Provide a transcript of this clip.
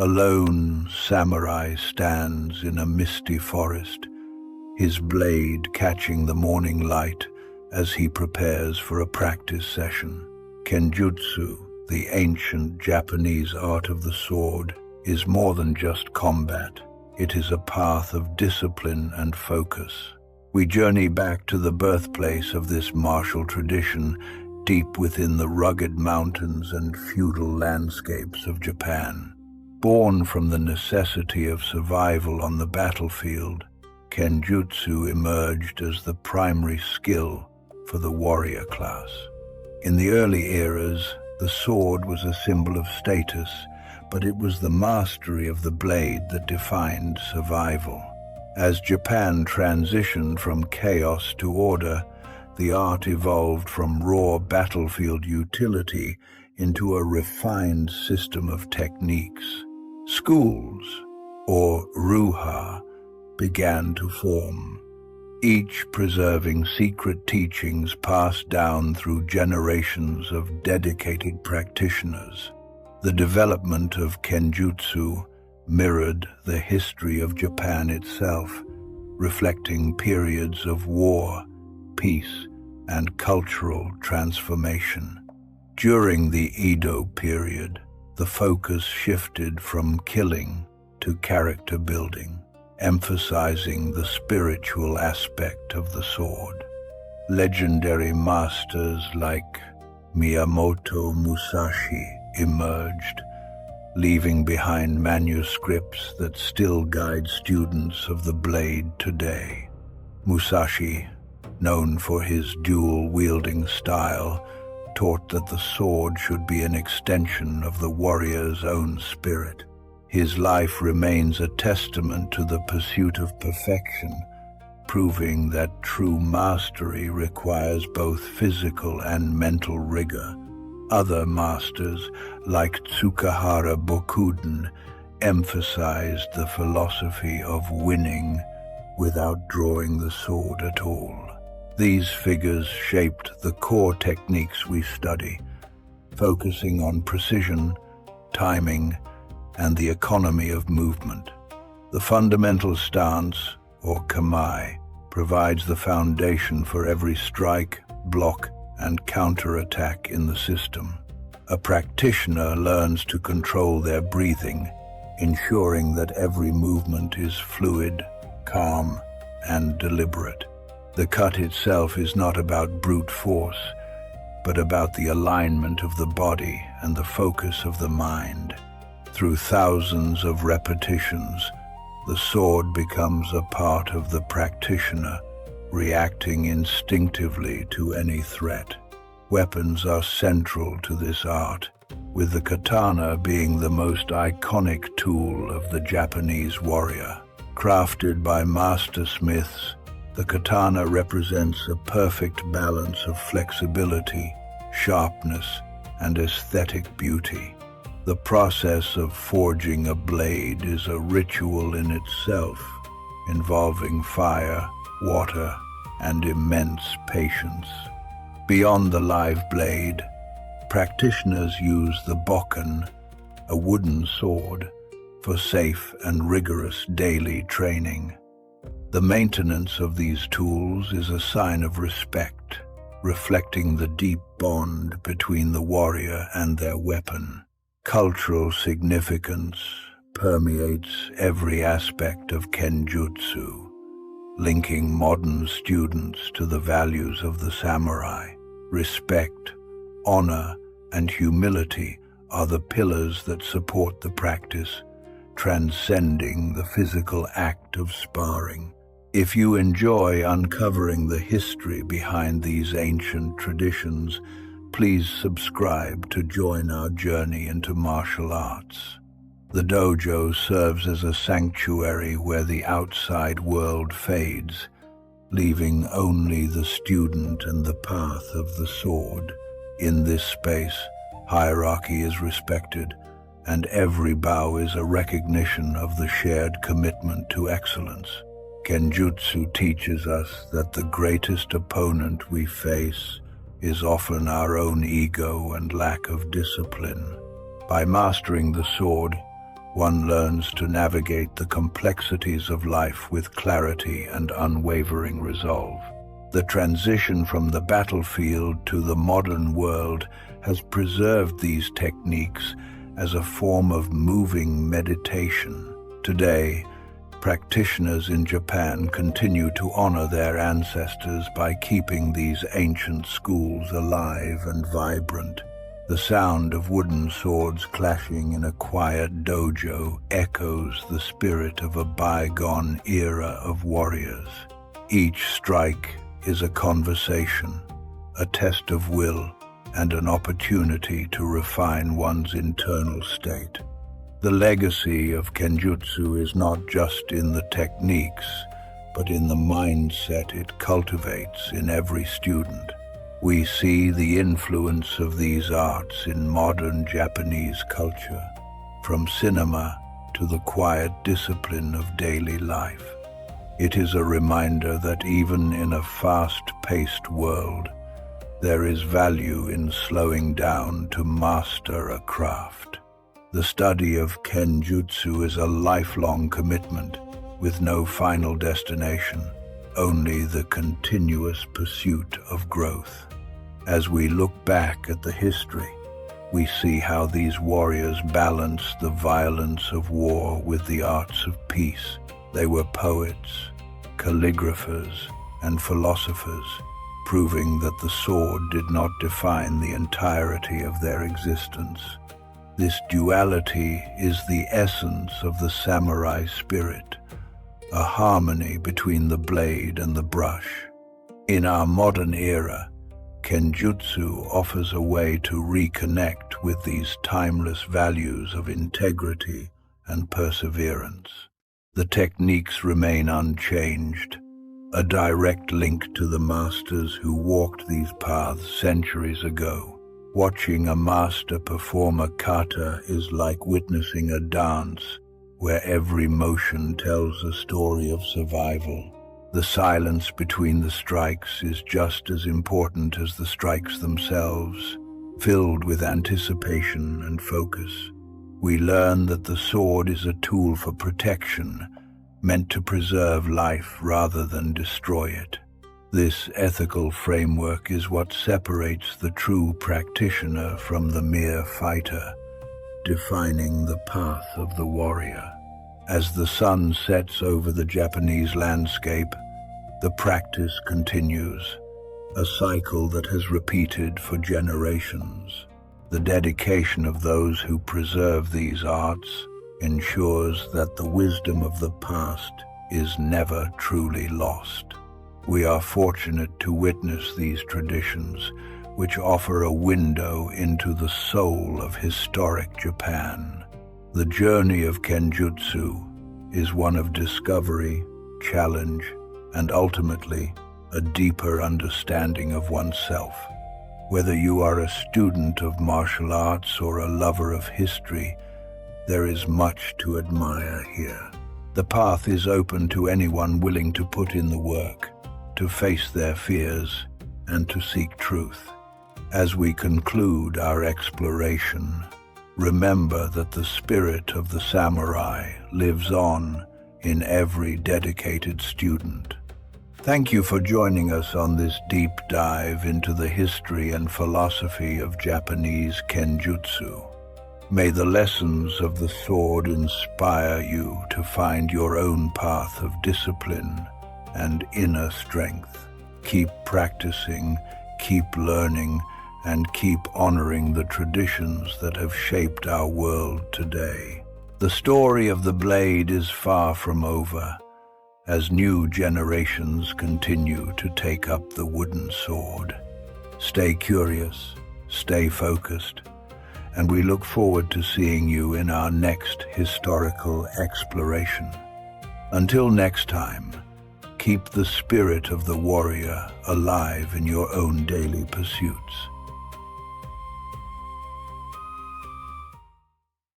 A lone samurai stands in a misty forest, his blade catching the morning light as he prepares for a practice session. Kenjutsu, the ancient Japanese art of the sword, is more than just combat. It is a path of discipline and focus. We journey back to the birthplace of this martial tradition, deep within the rugged mountains and feudal landscapes of Japan. Born from the necessity of survival on the battlefield, Kenjutsu emerged as the primary skill for the warrior class. In the early eras, the sword was a symbol of status, but it was the mastery of the blade that defined survival. As Japan transitioned from chaos to order, the art evolved from raw battlefield utility into a refined system of techniques. Schools, or ruha, began to form, each preserving secret teachings passed down through generations of dedicated practitioners. The development of Kenjutsu mirrored the history of Japan itself, reflecting periods of war, peace, and cultural transformation. During the Edo period, the focus shifted from killing to character building, emphasizing the spiritual aspect of the sword. Legendary masters like Miyamoto Musashi emerged, leaving behind manuscripts that still guide students of the blade today. Musashi, known for his dual-wielding style, taught that the sword should be an extension of the warrior's own spirit. His life remains a testament to the pursuit of perfection, proving that true mastery requires both physical and mental rigor. Other masters, like Tsukahara Bokuden, emphasized the philosophy of winning without drawing the sword at all. These figures shaped the core techniques we study, focusing on precision, timing, and the economy of movement. The fundamental stance, or kamae, provides the foundation for every strike, block, and counterattack in the system. A practitioner learns to control their breathing, ensuring that every movement is fluid, calm, and deliberate. The cut itself is not about brute force, but about the alignment of the body and the focus of the mind. Through thousands of repetitions, the sword becomes a part of the practitioner, reacting instinctively to any threat. Weapons are central to this art, with the katana being the most iconic tool of the Japanese warrior. Crafted by master smiths, the katana represents a perfect balance of flexibility, sharpness, and aesthetic beauty. The process of forging a blade is a ritual in itself, involving fire, water, and immense patience. Beyond the live blade, practitioners use the bokken, a wooden sword, for safe and rigorous daily training. The maintenance of these tools is a sign of respect, reflecting the deep bond between the warrior and their weapon. Cultural significance permeates every aspect of Kenjutsu, linking modern students to the values of the samurai. Respect, honor, and humility are the pillars that support the practice, transcending the physical act of sparring. If you enjoy uncovering the history behind these ancient traditions, please subscribe to join our journey into martial arts. The dojo serves as a sanctuary where the outside world fades, leaving only the student and the path of the sword. In this space, hierarchy is respected, and every bow is a recognition of the shared commitment to excellence. Kenjutsu teaches us that the greatest opponent we face is often our own ego and lack of discipline. By mastering the sword, one learns to navigate the complexities of life with clarity and unwavering resolve. The transition from the battlefield to the modern world has preserved these techniques as a form of moving meditation. Today, practitioners in Japan continue to honor their ancestors by keeping these ancient schools alive and vibrant. The sound of wooden swords clashing in a quiet dojo echoes the spirit of a bygone era of warriors. Each strike is a conversation, a test of will, and an opportunity to refine one's internal state. The legacy of Kenjutsu is not just in the techniques, but in the mindset it cultivates in every student. We see the influence of these arts in modern Japanese culture, from cinema to the quiet discipline of daily life. It is a reminder that even in a fast-paced world, there is value in slowing down to master a craft. The study of Kenjutsu is a lifelong commitment with no final destination, only the continuous pursuit of growth. As we look back at the history, we see how these warriors balanced the violence of war with the arts of peace. They were poets, calligraphers, and philosophers, proving that the sword did not define the entirety of their existence. This duality is the essence of the samurai spirit, a harmony between the blade and the brush. In our modern era, Kenjutsu offers a way to reconnect with these timeless values of integrity and perseverance. The techniques remain unchanged, a direct link to the masters who walked these paths centuries ago. Watching a master perform a kata is like witnessing a dance where every motion tells a story of survival. The silence between the strikes is just as important as the strikes themselves, filled with anticipation and focus. We learn that the sword is a tool for protection, meant to preserve life rather than destroy it. This ethical framework is what separates the true practitioner from the mere fighter, defining the path of the warrior. As the sun sets over the Japanese landscape, the practice continues, a cycle that has repeated for generations. The dedication of those who preserve these arts ensures that the wisdom of the past is never truly lost. We are fortunate to witness these traditions, which offer a window into the soul of historic Japan. The journey of Kenjutsu is one of discovery, challenge, and ultimately, a deeper understanding of oneself. Whether you are a student of martial arts or a lover of history, there is much to admire here. The path is open to anyone willing to put in the work, to face their fears, and to seek truth. As we conclude our exploration, remember that the spirit of the samurai lives on in every dedicated student. Thank you for joining us on this deep dive into the history and philosophy of Japanese Kenjutsu. May the lessons of the sword inspire you to find your own path of discipline and inner strength. Keep practicing, keep learning, and keep honoring the traditions that have shaped our world today. The story of the blade is far from over, as new generations continue to take up the wooden sword. Stay curious, stay focused, and we look forward to seeing you in our next historical exploration. Until next time, keep the spirit of the warrior alive in your own daily pursuits.